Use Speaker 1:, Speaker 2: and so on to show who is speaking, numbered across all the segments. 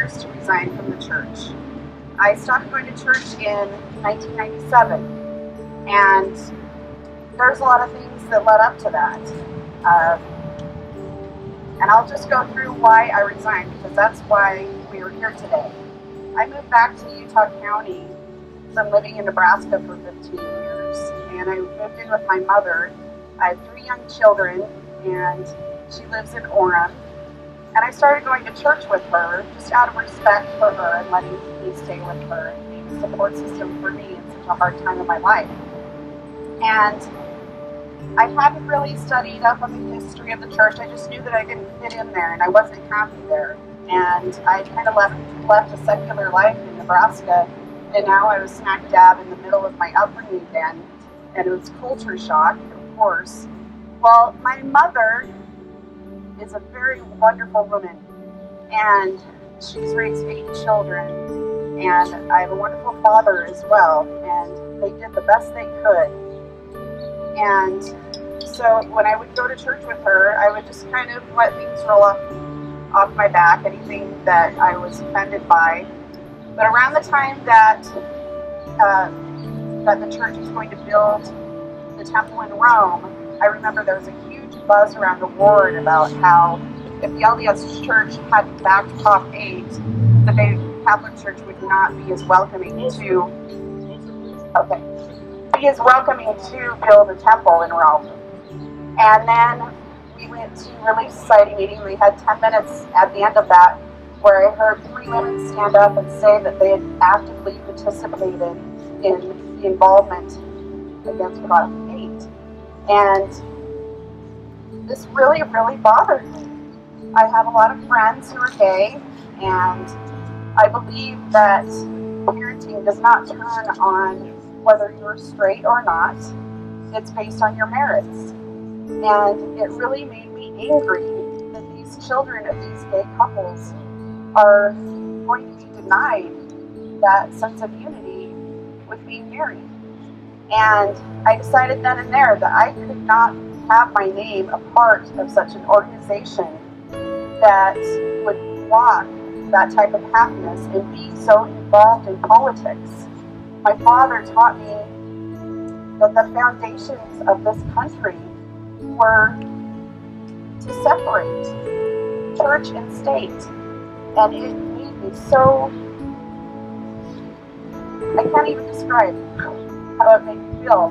Speaker 1: years to resign from the church. I stopped going to church in 1997, and there's a lot of things that led up to that. And I'll just go through why I resigned, because that's why we were here today. I moved back to Utah County, so I'm living in Nebraska for 15 years, and I moved in with my mother. I have 3 young children, and she lives in Orem. And I started going to church with her, just out of respect for her and letting me stay with her and being a support system for me in such a hard time in my life. And I hadn't really studied up on the history of the church. I just knew that I didn't fit in there and I wasn't happy there. And I kind of left a secular life in Nebraska, and now I was smack dab in the middle of my upbringing again, and it was culture shock, of course. Well, my mother is a very wonderful woman, and she's raised 8 children, and I have a wonderful father as well, and they did the best they could. And so when I would go to church with her, I would just kind of let things roll off my back, anything that I was offended by. But around the time that the church was going to build the temple in Rome, I remember there was a huge buzz around the ward about how if the LDS Church hadn't backed Prop 8, the Catholic Church would not be as welcoming to build a temple in Rome. And then we went to Relief Society meeting. We had 10 minutes at the end of that where I heard 3 women stand up and say that they had actively participated in the involvement against Prop 8. And this really, really bothered me. I have a lot of friends who are gay, and I believe that parenting does not turn on whether you're straight or not. It's based on your merits. And it really made me angry that these children of these gay couples are going to be denied that sense of unity with being married. And I decided then and there that I could not have my name a part of such an organization that would block that type of happiness and be so involved in politics. My father taught me that the foundations of this country were to separate church and state, and it made me so, I can't even describe how it made me feel.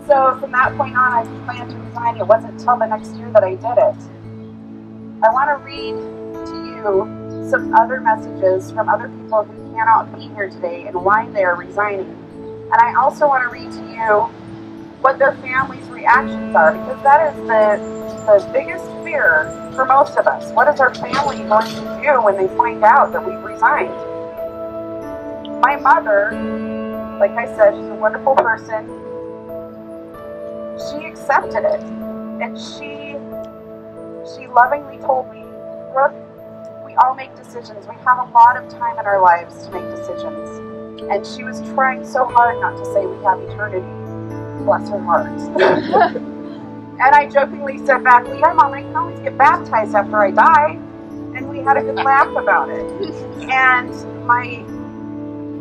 Speaker 1: So from that point on, I planned to resign. It wasn't until the next year that I did it. I want to read to you some other messages from other people who cannot be here today and why they're resigning. And I also want to read to you what their families' reactions are, because that is the biggest fear for most of us. What is our family going to do when they find out that we've resigned? My mother, like I said, she's a wonderful person. She accepted it, and she lovingly told me, Brooke, we all make decisions. We have a lot of time in our lives to make decisions. And she was trying so hard not to say we have eternity. Bless her heart. And I jokingly said back, well, yeah, Mom, I can always get baptized after I die. And we had a good laugh about it. And my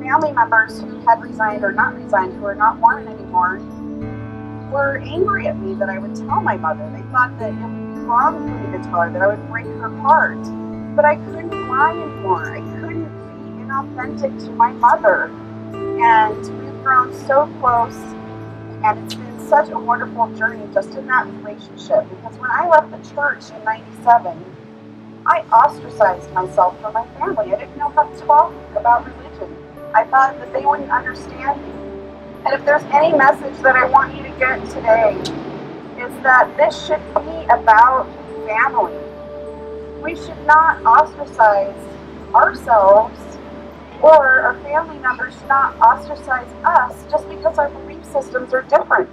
Speaker 1: family members who had resigned or not resigned, who are not Mormon anymore, were angry at me that I would tell my mother. They thought that it would be wrong for me to tell her, that I would break her heart. But I couldn't lie anymore. I couldn't be inauthentic to my mother. And we've grown so close, and it's been such a wonderful journey just in that relationship. Because when I left the church in '97, I ostracized myself from my family. I didn't know how to talk about religion. I thought that they wouldn't understand me. And if there's any message that I want you to get today, is that this should be about family. We should not ostracize ourselves, or our family members should not ostracize us just because our belief systems are different.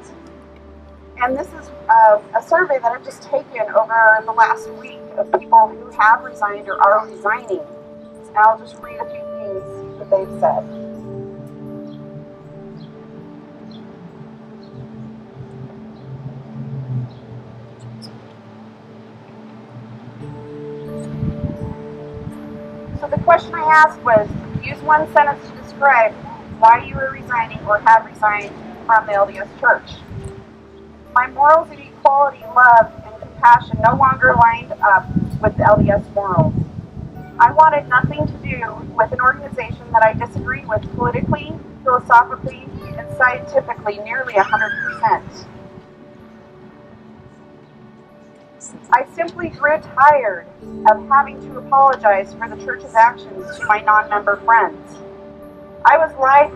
Speaker 1: And this is a survey that I've just taken over the last week of people who have resigned or are resigning. And I'll just read a few things that they've said. So the question I asked was, use one sentence to describe why you were resigning or have resigned from the LDS Church. My morals of equality, love, and compassion no longer lined up with the LDS morals. I wanted nothing to do with an organization that I disagreed with politically, philosophically, and scientifically nearly 100%. I simply grew tired of having to apologize for the church's actions to my non-member friends. I was lied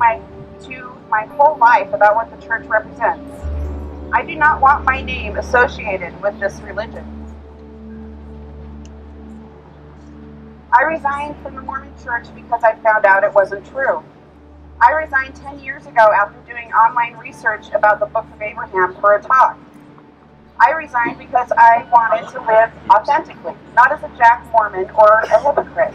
Speaker 1: to my whole life about what the church represents. I do not want my name associated with this religion. I resigned from the Mormon Church because I found out it wasn't true. I resigned 10 years ago after doing online research about the Book of Abraham for a talk. I resigned because I wanted to live authentically, not as a Jack Mormon or a hypocrite.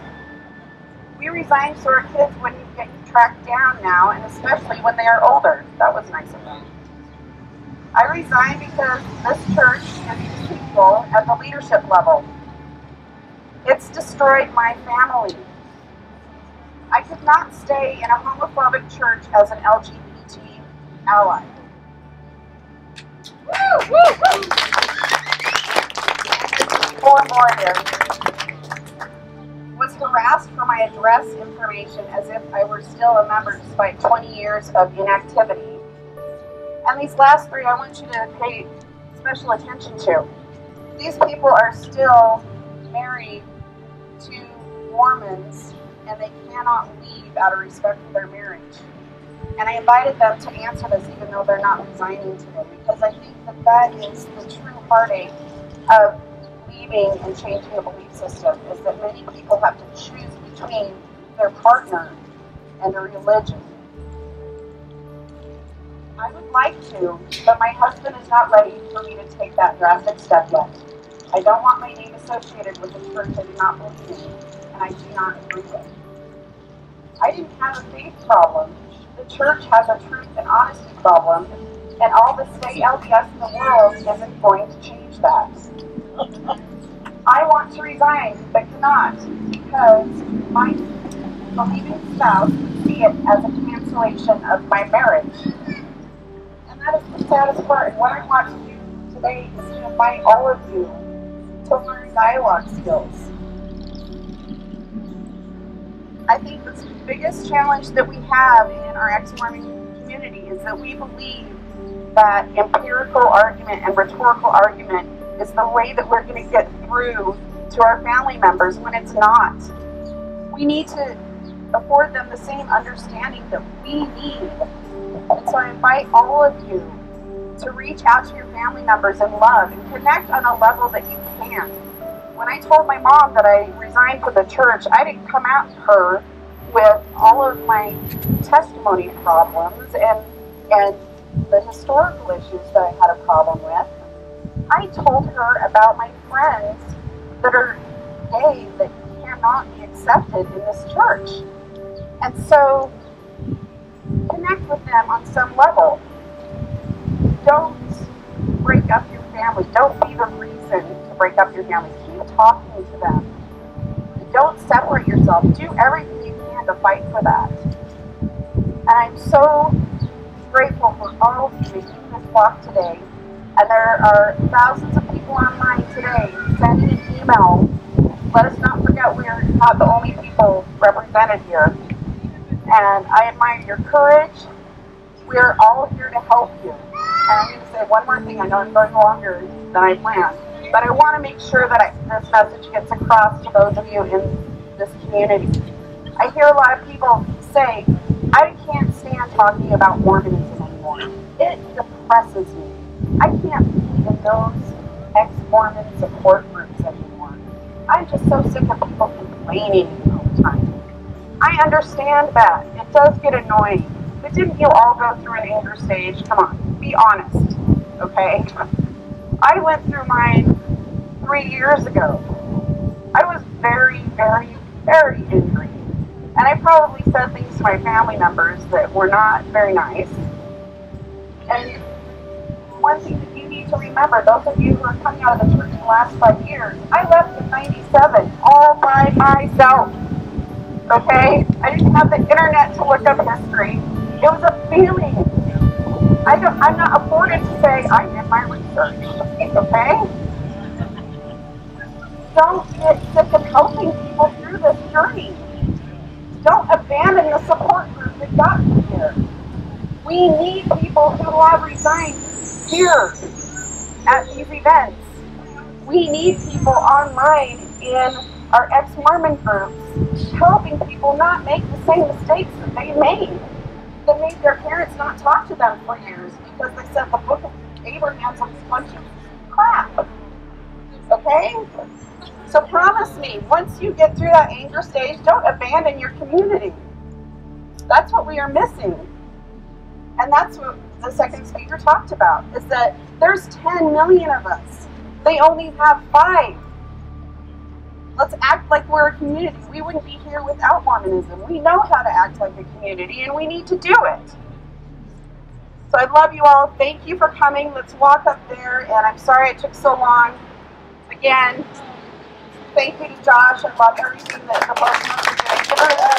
Speaker 1: We resigned so our kids wouldn't get tracked down now, and especially when they are older. That was nice of them. I resigned because this church is deceitful at the leadership level. It's destroyed my family. I could not stay in a homophobic church as an LGBT ally. Woo, woo, woo. Four more here. Was harassed for my address information as if I were still a member despite 20 years of inactivity. And these last three I want you to pay special attention to. These people are still married to Mormons and they cannot leave out of respect for their marriage. And I invited them to answer this even though they're not resigning today, because I think that that is the true heartache of leaving and changing a belief system, is that many people have to choose between their partner and their religion. I would like to, but my husband is not ready for me to take that drastic step yet. I don't want my name associated with a church I do not believe in, and I do not agree with. I didn't have a faith problem. The church has a truth and honesty problem, and all the state LDS in the world isn't going to change that. I want to resign, but cannot, because my believing spouse would see it as a cancellation of my marriage. And that is the saddest part. And what I want to do today is to invite all of you to learn dialogue skills. I think the biggest challenge that we have in our ex-Mormon community is that we believe that empirical argument and rhetorical argument is the way that we're going to get through to our family members when it's not. We need to afford them the same understanding that we need. And so I invite all of you to reach out to your family members in love and connect on a level that you can. When I told my mom that I resigned from the church, I didn't come out to her with all of my testimony problems and the historical issues that I had a problem with. I told her about my friends that are gay that cannot be accepted in this church. And so connect with them on some level. Don't break up your family. Don't be the reason to break up your family. Keep talking to them. Don't separate yourself. Do everything you can to fight for that. And I'm so grateful for all of you making this walk today. And there are thousands of people online today sending an email. Let us not forget we are not the only people represented here. And I admire your courage. We are all here to help you. And I'm going to say one more thing. I know I'm going longer than I planned. But I want to make sure that this message gets across to those of you in this community. I hear a lot of people say, I can't stand talking about Mormonism anymore. It depresses me. I can't be in those ex-Mormon support groups anymore. I'm just so sick of people complaining all the time. I understand that. It does get annoying. But didn't you all go through an anger stage? Come on, be honest, okay? I went through mine 3 years ago. I was very, very, very angry. And I probably said things to my family members that were not very nice. And one thing that you need to remember, those of you who are coming out of the church in the last 5 years, I left in '97 all by myself. Okay? I didn't have the internet to look up history. It was a feeling. I'm not afforded to say I did my research. Okay? Don't get sick of helping people through this journey. Don't abandon the support group that got you here. We need people who have resigned here at these events. We need people online in our ex-Mormon groups helping people not make the same mistakes that they made. That made their parents not talk to them for years because they said the book of Abraham's a bunch of crap. Okay? So promise me, once you get through that anger stage, don't abandon your community. That's what we are missing. And that's what the second speaker talked about, is that there's 10 million of us. They only have 5. Let's act like we're a community. We wouldn't be here without Mormonism. We know how to act like a community, and we need to do it. So I love you all. Thank you for coming. Let's walk up there, and I'm sorry it took so long. Again, thank you to Josh. I love everything that the both of us are doing.